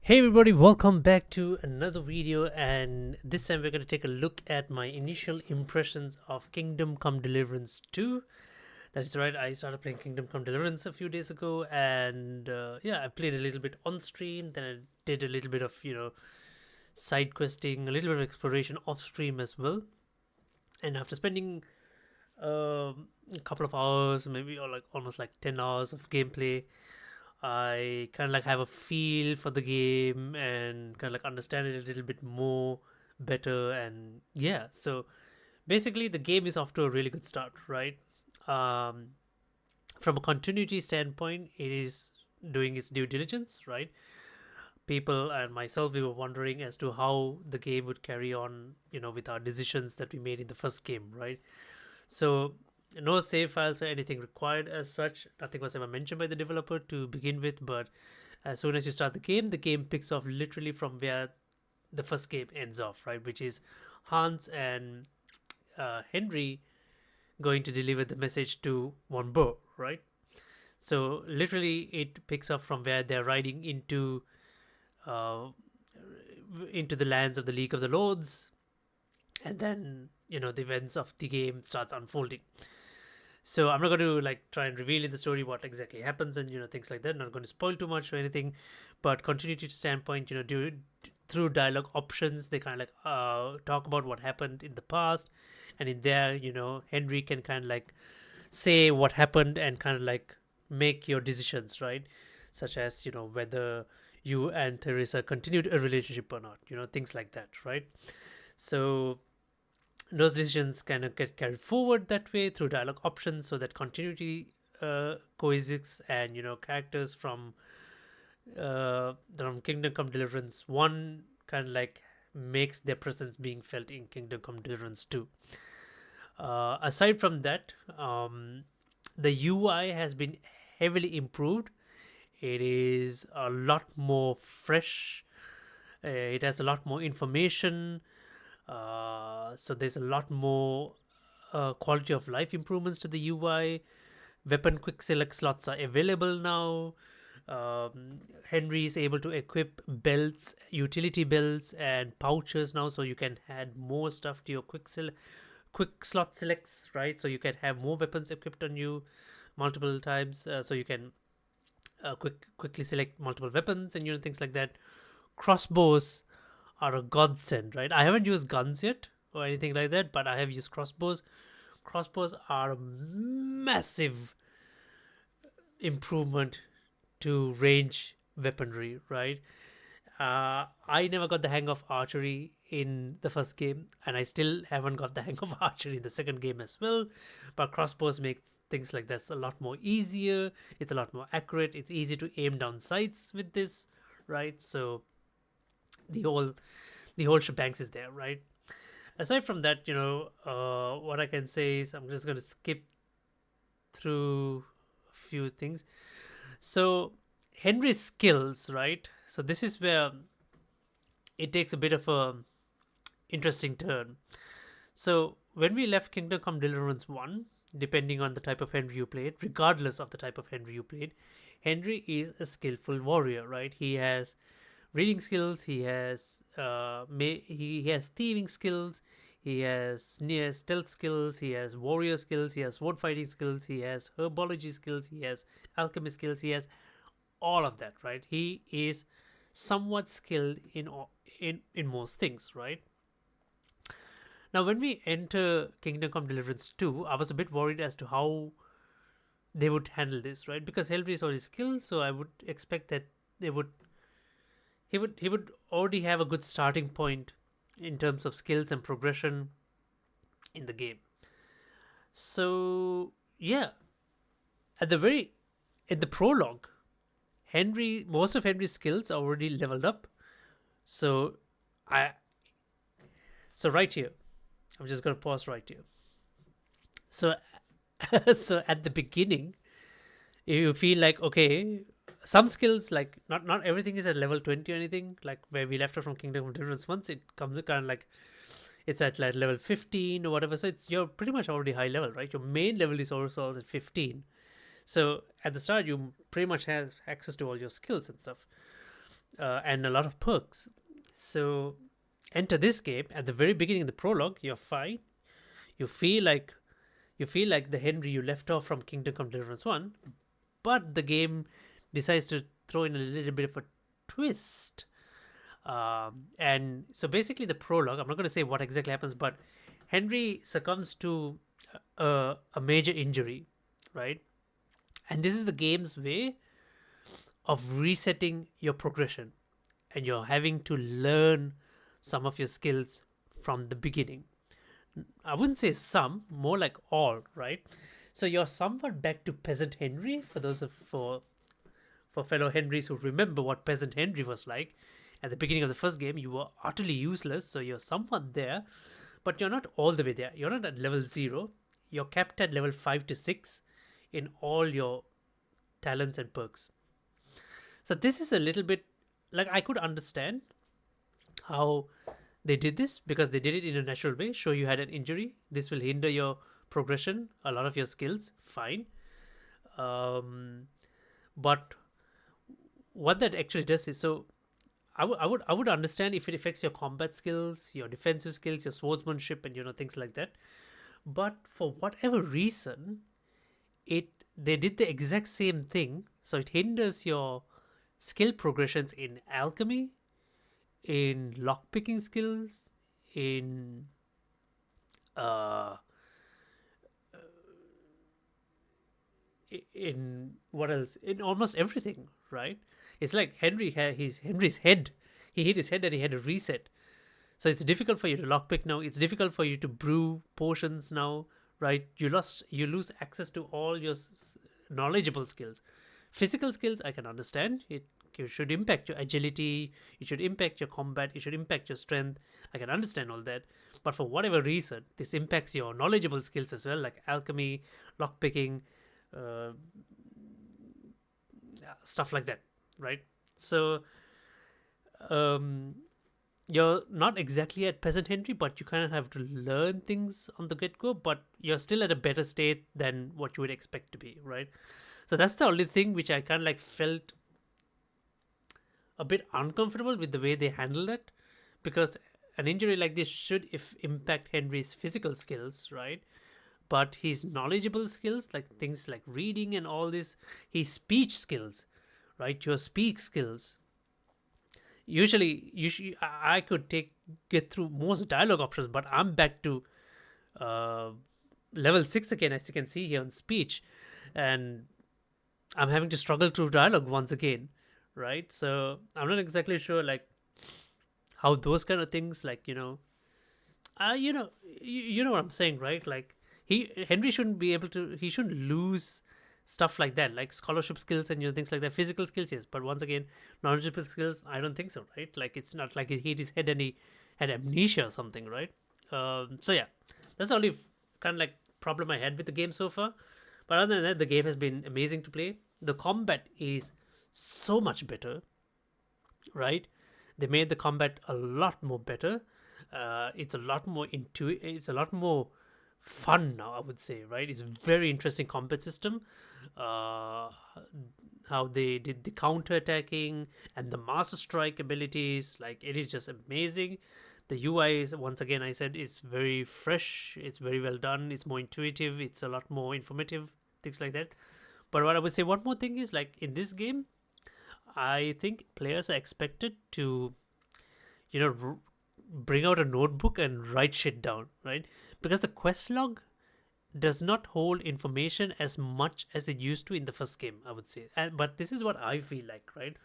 Hey everybody, welcome back to another video, and this time we're going to take a look at my initial impressions of Kingdom Come Deliverance 2. That is right, I started playing Kingdom Come Deliverance a few days ago, and yeah, I played a little bit on stream, then I did a little bit of, side questing, a little bit of exploration off stream as well. And after spending a couple of hours, maybe or like almost like 10 hours of gameplay, I kind of like have a feel for the game and kind of like understand it a little bit more better. And yeah, so basically the game is off to a really good start, right? Um, from a continuity standpoint, it is doing its due diligence, right? People and myself, we were wondering as to how the game would carry on, with our decisions that we made in the first game, right? So no save files or anything required as such. Nothing was ever mentioned by the developer to begin with, but as soon as you start the game picks off literally from where the first game ends off, right? Which is Hans and Henry going to deliver the message to Von Bo, right? So literally, it picks up from where they're riding uh, into the lands of the League of the Lords, and then the events of the game starts unfolding. So I'm not going to like try and reveal in the story what exactly happens and things like that. Not going to spoil too much or anything, but continuity standpoint, through dialogue options, they kind of like talk about what happened in the past, and in there, Henry can kind of like say what happened and kind of like make your decisions, right? Such as whether you and Teresa continued a relationship or not, things like that, right? So those decisions kind of get carried forward that way through dialogue options, so that continuity coexists, and characters from Kingdom Come Deliverance 1 kind of like makes their presence being felt in Kingdom Come Deliverance 2. Aside from that, the UI has been heavily improved. It is a lot more fresh. It has a lot more information. So there's a lot more quality of life improvements to the UI. Weapon quick select slots are available now. Henry is able to equip belts, utility belts, and pouches now, so you can add more stuff to your quick slot selects, right? So you can have more weapons equipped on you multiple times, so you can quickly select multiple weapons and things like that. Crossbows are a godsend, right? I haven't used guns yet or anything like that, but I have used crossbows. Crossbows are a massive improvement to range weaponry, right? I never got the hang of archery in the first game, and I still haven't got the hang of archery in the second game as well. But crossbows makes things like this a lot more easier. It's a lot more accurate. It's easy to aim down sights with this, right? So the whole shebangs is there, right? Aside from that, what I can say is I'm just going to skip through a few things. So Henry's skills, right? So this is where it takes a bit of a interesting turn. So when we left Kingdom Come Deliverance 1, depending on the type of Henry you played, regardless of the type of Henry you played, Henry is a skillful warrior, right? He has reading skills, he has he has thieving skills, he has near stealth skills, he has warrior skills, he has sword fighting skills, he has herbology skills, he has alchemy skills, he has all of that, right? He is somewhat skilled in most things, right? Now when we enter Kingdom Come Deliverance 2, I was a bit worried as to how they would handle this, right? Because Henry is already skilled, so I would expect that they would he would already have a good starting point in terms of skills and progression in the game. So yeah, at the very in the prologue, most of Henry's skills are already leveled up. So I so right here, I'm just gonna pause right here. So so at the beginning, you feel like, okay, some skills, like not everything is at level 20 or anything, like where we left it from Kingdom of Deliverance. Once it comes kind of like it's at like level 15 or whatever, so you're pretty much already high level, right? Your main level is also at 15. So at the start you pretty much have access to all your skills and stuff. and a lot of perks. So enter this game at the very beginning of the prologue. You're fine. You feel like the Henry you left off from Kingdom Come Deliverance 1, but the game decides to throw in a little bit of a twist. And so basically, the prologue, I'm not going to say what exactly happens, but Henry succumbs to a major injury, right? And this is the game's way of resetting your progression, and you're having to learn some of your skills from the beginning. I wouldn't say some, more like all, right? So you're somewhat back to peasant Henry for those of for fellow Henrys who remember what peasant Henry was like. At the beginning of the first game, you were utterly useless, so you're somewhat there, but you're not all the way there. You're not at level 0. You're capped at level 5 to 6 in all your talents and perks. So this is a little bit like, I could understand how they did this because they did it in a natural way. Show you had an injury. This will hinder your progression, a lot of your skills. Fine. But what that actually does is, so I would understand if it affects your combat skills, your defensive skills, your swordsmanship, and things like that. But for whatever reason, they did the exact same thing. So it hinders your skill progressions in alchemy, in lockpicking skills, in uh, in what else? In almost everything, right? It's like Henry's head. He hit his head and he had a reset. So it's difficult for you to lockpick now. It's difficult for you to brew potions now, right? You lose access to all your knowledgeable skills. Physical skills, I can understand. It should impact your agility. It should impact your combat. It should impact your strength. I can understand all that. But for whatever reason, this impacts your knowledgeable skills as well, like alchemy, lockpicking, uh, stuff like that, right? So um, you're not exactly at peasant Henry, but you kind of have to learn things on the get go. But you're still at a better state than what you would expect to be, right? So that's the only thing which I kind of like felt a bit uncomfortable with the way they handled it, because an injury like this should if impact Henry's physical skills, right? But his knowledgeable skills, like things like reading and all this, his speech skills, right? Your speak skills. Usually, I could get through most dialogue options, but I'm back to uh, level 6 again, as you can see here on speech, and I'm having to struggle through dialogue once again, right? So I'm not exactly sure like how those kind of things, like you know you know what I'm saying, right? Like Henry shouldn't be able to, he shouldn't lose stuff like that, like scholarship skills and things like that. Physical skills, yes, but once again, knowledgeable skills, I don't think so, right? Like it's not like he hit his head and he had amnesia or something, right? So yeah, that's the only kind of like problem I had with the game so far. But other than that, the game has been amazing to play. The combat is so much better, right? They made the combat a lot more better. It's a lot more it's a lot more fun now, I would say, right? It's a very interesting combat system. Uh, how they did the counter attacking and the master strike abilities, like it is just amazing. The UI is, once again, I said, it's very fresh, it's very well done, it's more intuitive, it's a lot more informative, things like that. But what I would say, one more thing is, like in this game, I think players are expected to, you know, bring out a notebook and write shit down, right? Because the quest log does not hold information as much as it used to in the first game, I would say. But this is what I feel like, right?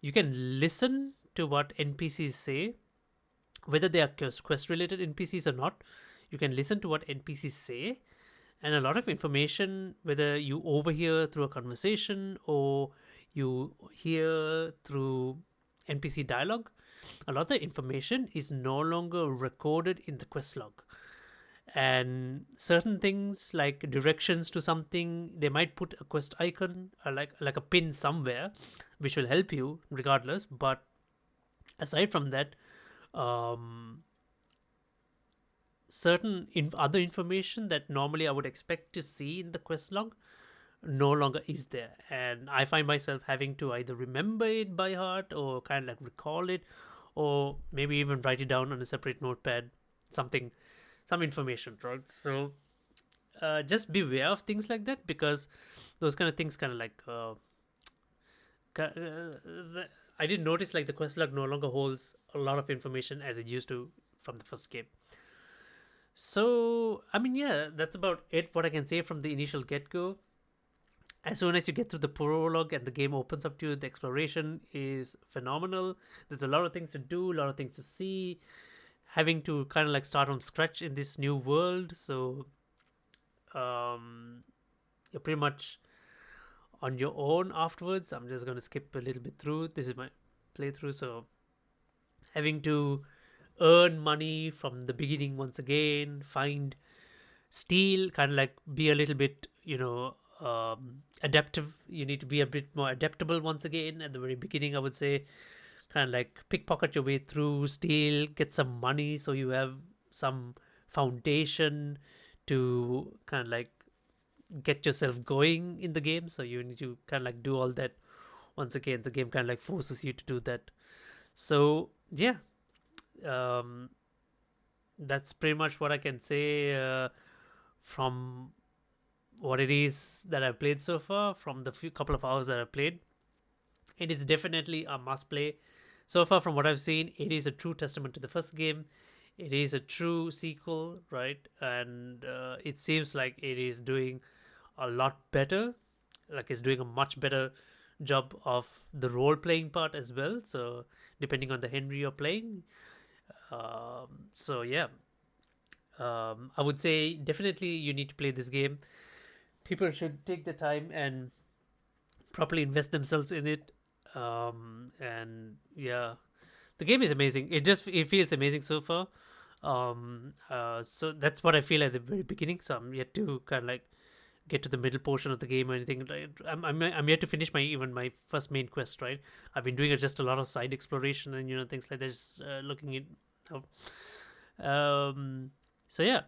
You can listen to what NPCs say, whether they are quest related NPCs or not. You can listen to what NPCs say, and a lot of information, whether you overhear through a conversation or you hear through NPC dialogue, a lot of the information is no longer recorded in the quest log. And certain things like directions to something, they might put a quest icon or like a pin somewhere, which will help you regardless. But aside from that, um, certain other information that normally I would expect to see in the quest log, no longer is there, and I find myself having to either remember it by heart or kind of like recall it, or maybe even write it down on a separate notepad, something, some information, right? So just beware of things like that, because those kind of things kind of like I didn't notice like the quest log no longer holds a lot of information as it used to from the first game. So I mean, yeah, that's about it. What I can say from the initial get go. As soon as you get through the prologue and the game opens up to you, the exploration is phenomenal. There's a lot of things to do, a lot of things to see. Having to kind of like start from scratch in this new world, so you're pretty much on your own afterwards. I'm just going to skip a little bit through. This is my playthrough, so having to earn money from the beginning once again, find steal, kind of like be a little bit, adaptive. You need to be a bit more adaptable once again at the very beginning, I would say. Kind of like pickpocket your way through, steal, get some money so you have some foundation to kind of like get yourself going in the game. So you need to kind of like do all that once again. The game kind of like forces you to do that. So yeah, um, that's pretty much what I can say from what it is that I've played so far. From the few couple of hours that I've played, it is definitely a must play. So far, from what I've seen, it is a true testament to the first game. It is a true sequel, right? And it seems like it is doing a lot better. Like it's doing a much better job of the role playing part as well. So depending on the Henry you're playing. So yeah, I would say definitely you need to play this game. People should take the time and properly invest themselves in it. And yeah, the game is amazing. It feels amazing so far. So that's what I feel at the very beginning. So I'm yet to kind of like get to the middle portion of the game or anything. Right? I'm yet to finish my first main quest. Right, I've been doing just a lot of side exploration and things like that. Just looking at. So yeah,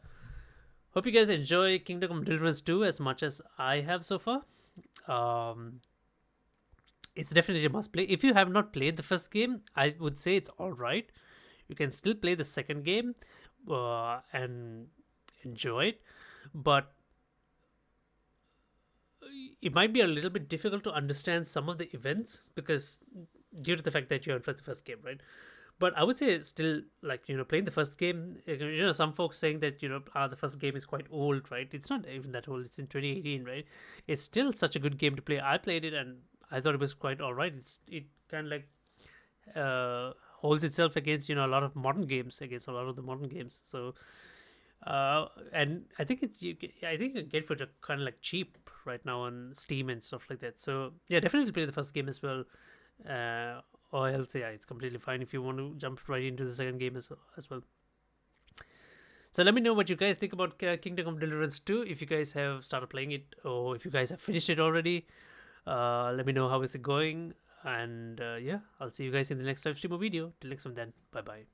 hope you guys enjoy Kingdom Come Deliverance 2 as much as I have so far. Um, it's definitely a must play. If you have not played the first game, I would say it's all right. You can still play the second game and enjoy it, but it might be a little bit difficult to understand some of the events because due to the fact that you haven't played the first game, right? But I would say it's still like playing the first game. Some folks saying that the first game is quite old, right? It's not even that old. It's in 2018, right? It's still such a good game to play. I played it and I thought it was quite all right. It kind of like holds itself against a lot of modern games, against a lot of the modern games. So and I think I think you can get for it kind of like cheap right now on Steam and stuff like that. So yeah, definitely play the first game as well. Or else, yeah, it's completely fine if you want to jump right into the second game as well. So let me know what you guys think about Kingdom of Deliverance 2. If you guys have started playing it or if you guys have finished it already, let me know how is it going. And yeah, I'll see you guys in the next live stream or video. Till next time then, bye bye.